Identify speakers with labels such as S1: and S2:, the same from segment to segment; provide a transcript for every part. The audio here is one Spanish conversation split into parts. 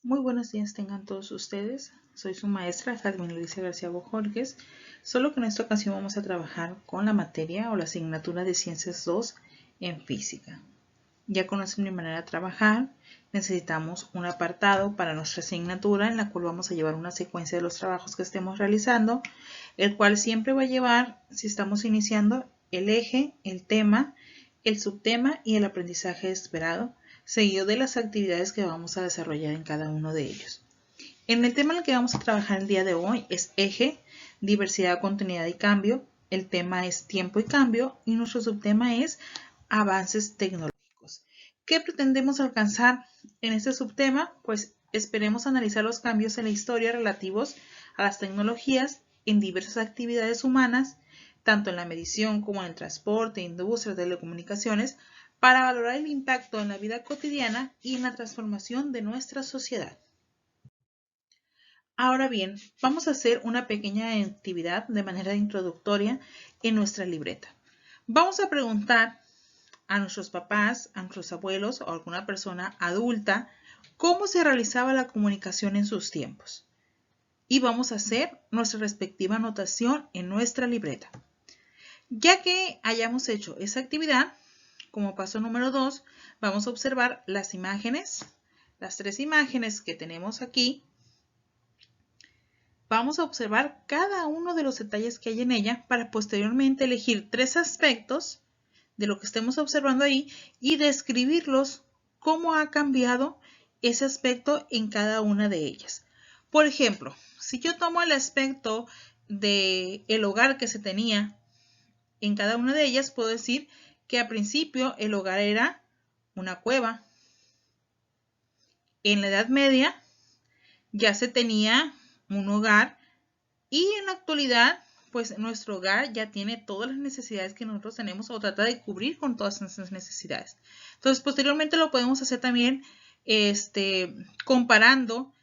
S1: Muy buenos días tengan todos ustedes. Soy su maestra, Carmen Alicia García Bojorges, solo que en esta ocasión vamos a trabajar con la materia o la asignatura de Ciencias 2 en Física. Ya conocen mi manera de trabajar, necesitamos un apartado para nuestra asignatura en la cual vamos a llevar una secuencia de los trabajos que estemos realizando, el cual siempre va a llevar, si estamos iniciando, el eje, el tema, el subtema y el aprendizaje esperado, seguido de las actividades que vamos a desarrollar en cada uno de ellos. En el tema en el que vamos a trabajar el día de hoy es eje, diversidad, continuidad y cambio. El tema es tiempo y cambio y nuestro subtema es avances tecnológicos. ¿Qué pretendemos alcanzar en este subtema? Pues esperemos analizar los cambios en la historia relativos a las tecnologías en diversas actividades humanas, tanto en la medición como en el transporte, industria, telecomunicaciones, para valorar el impacto en la vida cotidiana y en la transformación de nuestra sociedad. Ahora bien, vamos a hacer una pequeña actividad de manera introductoria en nuestra libreta. Vamos a preguntar a nuestros papás, a nuestros abuelos o a alguna persona adulta cómo se realizaba la comunicación en sus tiempos. Y vamos a hacer nuestra respectiva anotación en nuestra libreta. Ya que hayamos hecho esa actividad, como paso número 2, vamos a observar las imágenes, las 3 imágenes que tenemos aquí. Vamos a observar cada uno de los detalles que hay en ella para posteriormente elegir 3 aspectos de lo que estemos observando ahí y describirlos cómo ha cambiado ese aspecto en cada una de ellas. Por ejemplo, si yo tomo el aspecto del hogar que se tenía en cada una de ellas, puedo decir que al principio el hogar era una cueva. En la Edad Media ya se tenía un hogar y en la actualidad pues nuestro hogar ya tiene todas las necesidades que nosotros tenemos o trata de cubrir con todas nuestras necesidades. Entonces, posteriormente lo podemos hacer también comparando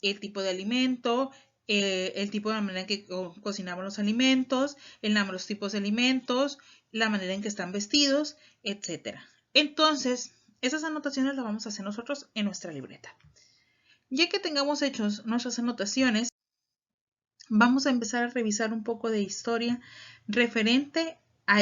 S1: el tipo de alimento, el tipo de manera en que cocinamos los alimentos, los tipos de alimentos, la manera en que están vestidos, etc. Entonces, esas anotaciones las vamos a hacer nosotros en nuestra libreta. Ya que tengamos hechos nuestras anotaciones, vamos a empezar a revisar un poco de historia referente a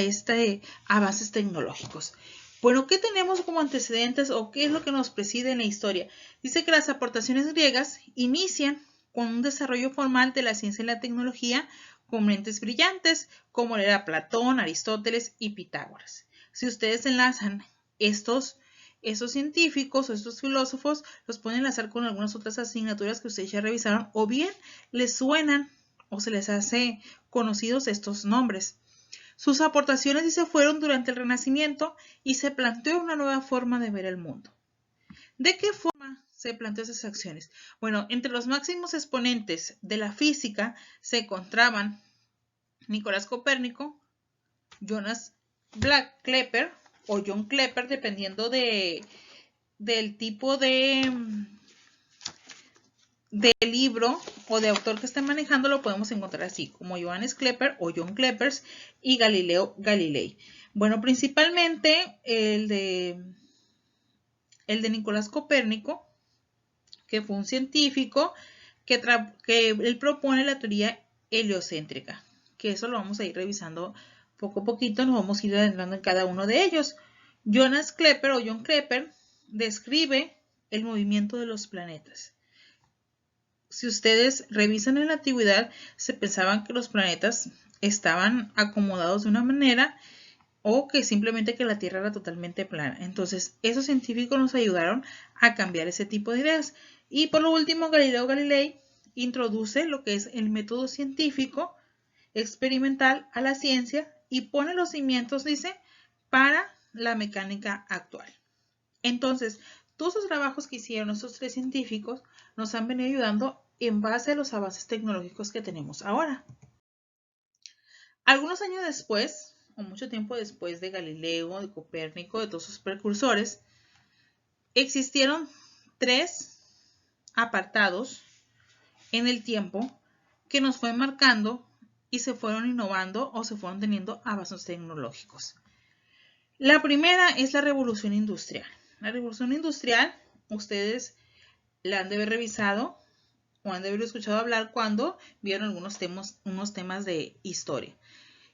S1: avances tecnológicos. Bueno, ¿qué tenemos como antecedentes o qué es lo que nos preside en la historia? Dice que las aportaciones griegas inician con un desarrollo formal de la ciencia y la tecnología con mentes brillantes, como era Platón, Aristóteles y Pitágoras. Si ustedes enlazan estos científicos o estos filósofos, los pueden enlazar con algunas otras asignaturas que ustedes ya revisaron, o bien les suenan o se les hace conocidos estos nombres. Sus aportaciones se fueron durante el Renacimiento y se planteó una nueva forma de ver el mundo. ¿De qué forma se planteó esas acciones? Bueno, entre los máximos exponentes de la física se encontraban Nicolás Copérnico, Jonas Kepler o John Kepler, dependiendo del tipo de libro o de autor que esté manejando, lo podemos encontrar así, como Johannes Kepler o John Kepler y Galileo Galilei. Bueno, principalmente el de Nicolás Copérnico, que fue un científico que él propone la teoría heliocéntrica, que eso lo vamos a ir revisando poco a poquito, nos vamos a ir adentrando en cada uno de ellos. Jonas Kepler o John Kepler describe el movimiento de los planetas. Si ustedes revisan en la antigüedad, se pensaban que los planetas estaban acomodados de una manera o que simplemente que la Tierra era totalmente plana. Entonces, esos científicos nos ayudaron a cambiar ese tipo de ideas. Y por lo último, Galileo Galilei introduce lo que es el método científico experimental a la ciencia y pone los cimientos, dice, para la mecánica actual. Entonces, todos los trabajos que hicieron estos 3 científicos nos han venido ayudando en base a los avances tecnológicos que tenemos ahora. Algunos años después, o mucho tiempo después de Galileo, de Copérnico, de todos sus precursores, existieron 3 apartados en el tiempo que nos fue marcando y se fueron innovando o se fueron teniendo avances tecnológicos. La primera es la revolución industrial. La revolución industrial, ustedes la han de haber revisado o han de haber escuchado hablar cuando vieron unos temas de historia.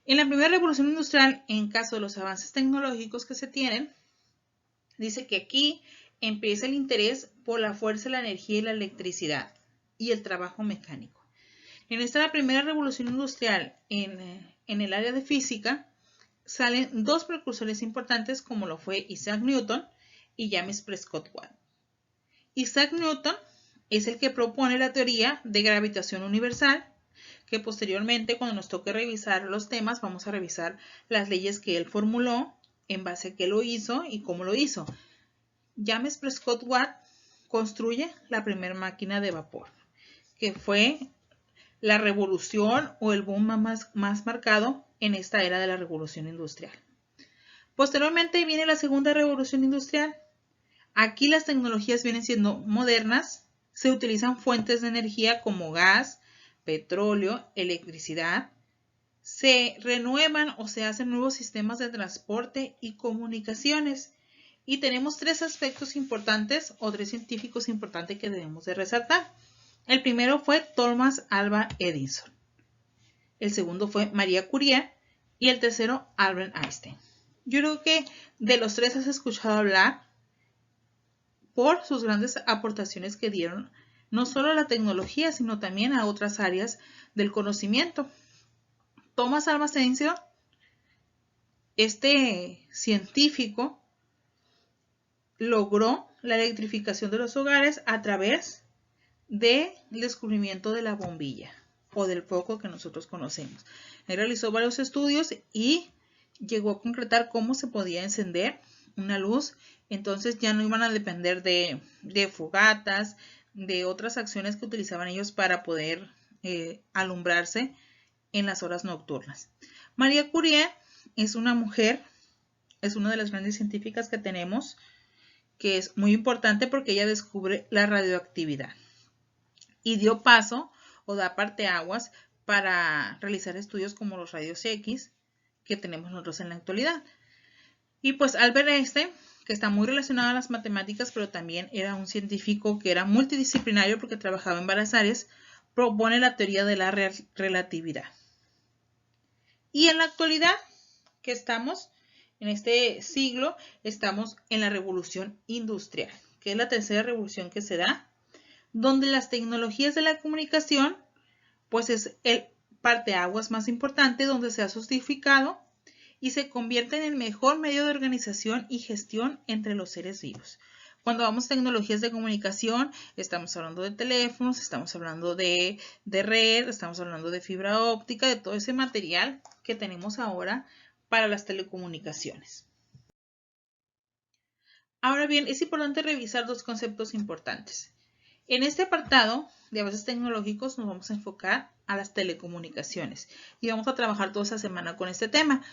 S1: En la primera revolución industrial, en caso de los avances tecnológicos que se tienen, dice que aquí empieza el interés por la fuerza, la energía y la electricidad y el trabajo mecánico. En esta primera revolución industrial en el área de física salen dos precursores importantes como lo fue Isaac Newton y James Prescott Watt. Isaac Newton es el que propone la teoría de gravitación universal, que posteriormente cuando nos toque revisar los temas vamos a revisar las leyes que él formuló, en base a qué lo hizo y cómo lo hizo. James Prescott Watt construye la primera máquina de vapor, que fue la revolución o el boom más marcado en esta era de la revolución industrial. Posteriormente viene la segunda revolución industrial. Aquí las tecnologías vienen siendo modernas, se utilizan fuentes de energía como gas, petróleo, electricidad, se renuevan o se hacen nuevos sistemas de transporte y comunicaciones. Y tenemos tres aspectos importantes o tres científicos importantes que debemos de resaltar. El primero fue Thomas Alva Edison. El segundo fue María Curie y el tercero Albert Einstein. Yo creo que de los tres has escuchado hablar por sus grandes aportaciones que dieron no solo a la tecnología, sino también a otras áreas del conocimiento. Thomas Alva Edison, este científico, logró la electrificación de los hogares a través del descubrimiento de la bombilla o del foco que nosotros conocemos. Él realizó varios estudios y llegó a concretar cómo se podía encender una luz. Entonces ya no iban a depender de fogatas, de otras acciones que utilizaban ellos para poder alumbrarse en las horas nocturnas. María Curie es una mujer, es una de las grandes científicas que tenemos, que es muy importante porque ella descubre la radioactividad y dio paso o da parteaguas para realizar estudios como los rayos X que tenemos nosotros en la actualidad. Y pues Albert Einstein, que está muy relacionado a las matemáticas, pero también era un científico que era multidisciplinario porque trabajaba en varias áreas, propone la teoría de la relatividad. Y en la actualidad que estamos, en este siglo, estamos en la revolución industrial, que es la tercera revolución que se da, donde las tecnologías de la comunicación, pues es el parteaguas más importante, donde se ha justificado y se convierte en el mejor medio de organización y gestión entre los seres vivos. Cuando vamos a tecnologías de comunicación, estamos hablando de teléfonos, estamos hablando de red, estamos hablando de fibra óptica, de todo ese material que tenemos ahora para las telecomunicaciones. Ahora bien, es importante revisar dos conceptos importantes. En este apartado de avances tecnológicos nos vamos a enfocar a las telecomunicaciones y vamos a trabajar toda esta semana con este tema.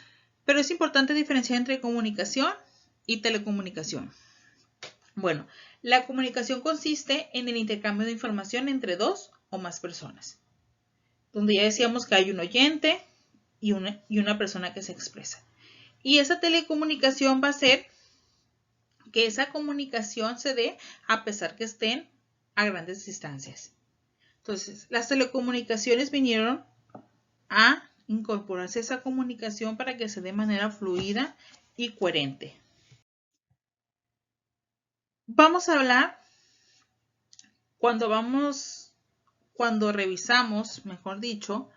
S1: Pero es importante diferenciar entre comunicación y telecomunicación. Bueno, la comunicación consiste en el intercambio de información entre dos o más personas, donde ya decíamos que hay un oyente y una persona que se expresa. Y esa telecomunicación va a ser que esa comunicación se dé a pesar que estén a grandes distancias. Entonces, las telecomunicaciones vinieron a incorporarse esa comunicación para que se dé de manera fluida y coherente. Vamos a hablar cuando revisamos, mejor dicho,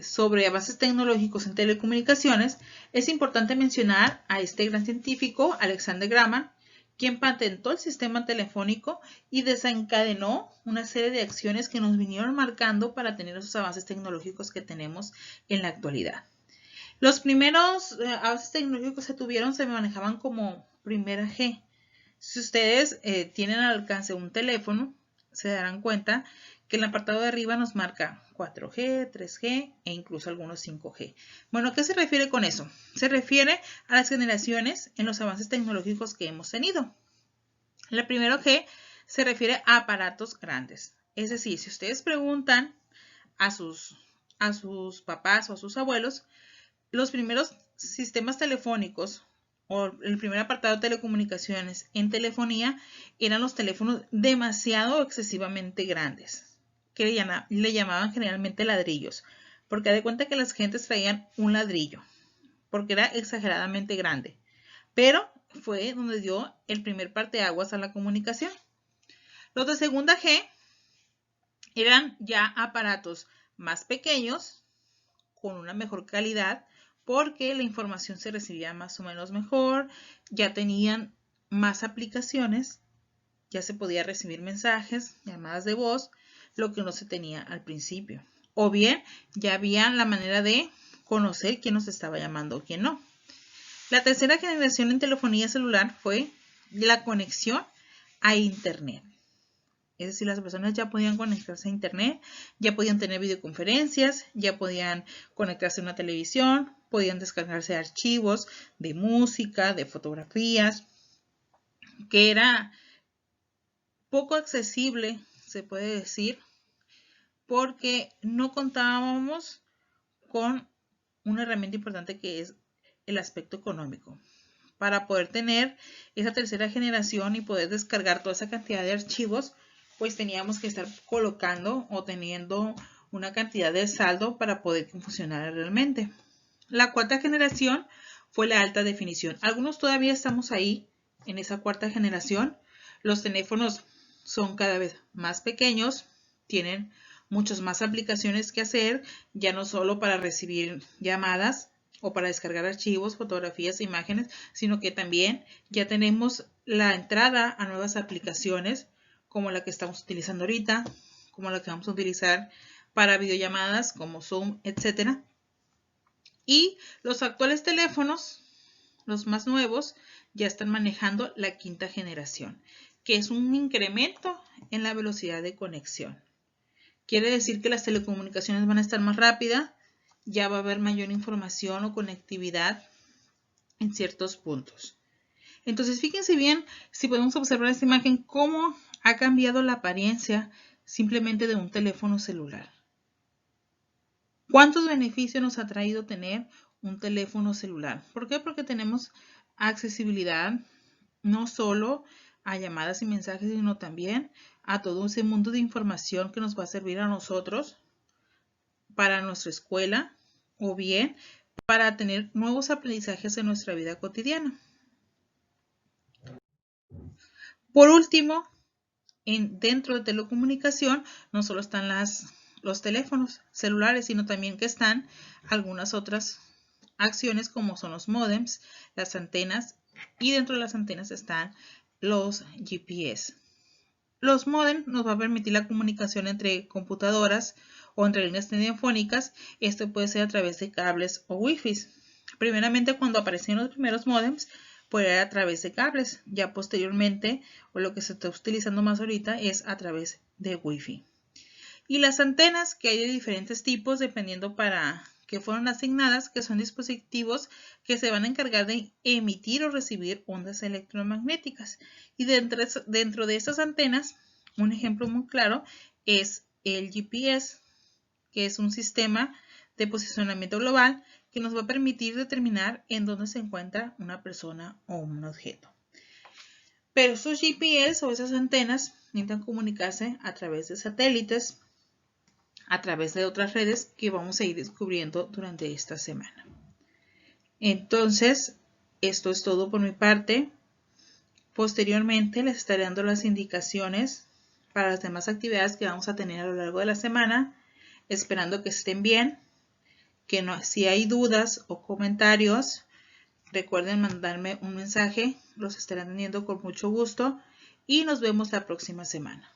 S1: sobre avances tecnológicos en telecomunicaciones, es importante mencionar a este gran científico, Alexander Graham, quien patentó el sistema telefónico y desencadenó una serie de acciones que nos vinieron marcando para tener esos avances tecnológicos que tenemos en la actualidad. Los primeros avances tecnológicos que se tuvieron se manejaban como primera G. Si ustedes tienen al alcance un teléfono, se darán cuenta que el apartado de arriba nos marca 4G, 3G e incluso algunos 5G. Bueno, ¿qué se refiere con eso? Se refiere a las generaciones en los avances tecnológicos que hemos tenido. La primera G se refiere a aparatos grandes. Es decir, si ustedes preguntan a sus papás o a sus abuelos, los primeros sistemas telefónicos o el primer apartado de telecomunicaciones en telefonía eran los teléfonos demasiado excesivamente grandes, que le llamaban generalmente ladrillos, porque de cuenta que las gentes traían un ladrillo, porque era exageradamente grande, pero fue donde dio el primer parteaguas a la comunicación. Los de segunda G eran ya aparatos más pequeños, con una mejor calidad, porque la información se recibía más o menos mejor, ya tenían más aplicaciones, ya se podía recibir mensajes, llamadas de voz, lo que no se tenía al principio. O bien, ya había la manera de conocer quién nos estaba llamando o quién no. La tercera generación en telefonía celular fue la conexión a Internet. Es decir, las personas ya podían conectarse a Internet, ya podían tener videoconferencias, ya podían conectarse a una televisión, podían descargarse archivos de música, de fotografías, que era poco accesible, se puede decir, porque no contábamos con una herramienta importante que es el aspecto económico. Para poder tener esa tercera generación y poder descargar toda esa cantidad de archivos, pues teníamos que estar colocando o teniendo una cantidad de saldo para poder que funcionara realmente. La cuarta generación fue la alta definición. Algunos todavía estamos ahí en esa cuarta generación. Los teléfonos son cada vez más pequeños, tienen muchas más aplicaciones que hacer, ya no solo para recibir llamadas o para descargar archivos, fotografías, imágenes, sino que también ya tenemos la entrada a nuevas aplicaciones como la que estamos utilizando ahorita, como la que vamos a utilizar para videollamadas como Zoom, etcétera. Y los actuales teléfonos, los más nuevos, ya están manejando la quinta generación, que es un incremento en la velocidad de conexión. Quiere decir que las telecomunicaciones van a estar más rápidas, ya va a haber mayor información o conectividad en ciertos puntos. Entonces, fíjense bien, si podemos observar esta imagen, cómo ha cambiado la apariencia simplemente de un teléfono celular. ¿Cuántos beneficios nos ha traído tener un teléfono celular? ¿Por qué? Porque tenemos accesibilidad no solo a llamadas y mensajes, sino también a todo ese mundo de información que nos va a servir a nosotros para nuestra escuela o bien para tener nuevos aprendizajes en nuestra vida cotidiana. Por último, dentro de telecomunicación no solo están los teléfonos celulares, sino también que están algunas otras acciones como son los módems, las antenas, y dentro de las antenas están los GPS. Los módems nos va a permitir la comunicación entre computadoras o entre líneas telefónicas. Esto puede ser a través de cables o wifi. Primeramente, cuando aparecieron los primeros módems, pues era a través de cables. Ya posteriormente, o lo que se está utilizando más ahorita, es a través de wifi. Y las antenas, que hay de diferentes tipos, dependiendo para qué fueron asignadas, que son dispositivos que se van a encargar de emitir o recibir ondas electromagnéticas. Y dentro de estas antenas, un ejemplo muy claro es el GPS, que es un sistema de posicionamiento global que nos va a permitir determinar en dónde se encuentra una persona o un objeto. Pero esos GPS o esas antenas necesitan comunicarse a través de satélites, a través de otras redes que vamos a ir descubriendo durante esta semana. Entonces, esto es todo por mi parte. Posteriormente les estaré dando las indicaciones para las demás actividades que vamos a tener a lo largo de la semana, esperando que estén bien, que no, si hay dudas o comentarios, recuerden mandarme un mensaje, los estaré atendiendo con mucho gusto y nos vemos la próxima semana.